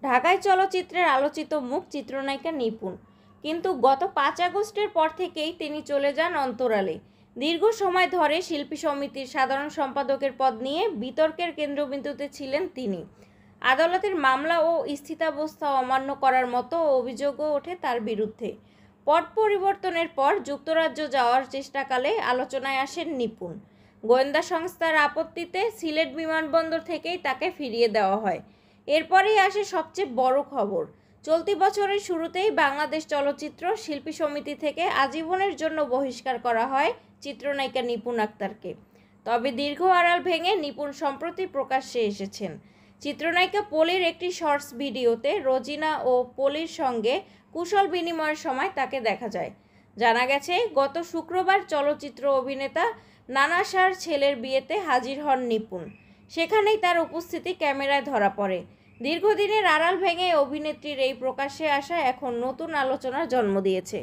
ঢাকাই চলচ্চিত্রের আলোচিত মুখ চিত্রনায়িকা নিপুণ, কিন্তু গত 5 আগস্টের পর থেকেই তিনি চলে যান অন্তরালে। দীর্ঘ সময় ধরে শিল্পী সমিতির সাধারণ সম্পাদকের পদ নিয়ে বিতর্কের কেন্দ্রবিন্দুতে ছিলেন তিনি। আদালতের মামলা ও স্থিতাবস্থা অমান্য করার মতো অভিযোগও ওঠে তার বিরুদ্ধে। পদ পরিবর্তনের পর যুক্তরাজ্য যাওয়ার চেষ্টাকালে আলোচনায় আসেন নিপুণ। গোয়েন্দা সংস্থার আপত্তিতে সিলেট বিমানবন্দর থেকেই তাকে ফিরিয়ে দেওয়া হয়। এরপরেই আসে সবচেয়ে বড় খবর। চলতি বছরের শুরুতেই বাংলাদেশ চলচ্চিত্র শিল্পী সমিতি থেকে আজীবনের জন্য বহিষ্কার করা হয় চিত্রনায়িকা নিপুণ আক্তারকে। তবে দীর্ঘ আড়াল ভেঙে নিপুণ সম্প্রতি প্রকাশ্যে এসেছেন। চিত্রনায়িকা পলির একটি শর্টস ভিডিওতে রোজিনা ও পলির সঙ্গে কুশল বিনিময়ের সময় তাকে দেখা যায়। জানা গেছে, গত শুক্রবার চলচ্চিত্র অভিনেতা নানা শাহর ছেলের বিয়েতে হাজির হন নিপুণ। সেখানেই তার উপস্থিতি ক্যামেরায় ধরা পড়ে। দীর্ঘদিনের আড়াল ভেঙে অভিনেত্রীর এই প্রকাশ্যে আসা এখন নতুন আলোচনার জন্ম দিয়েছে।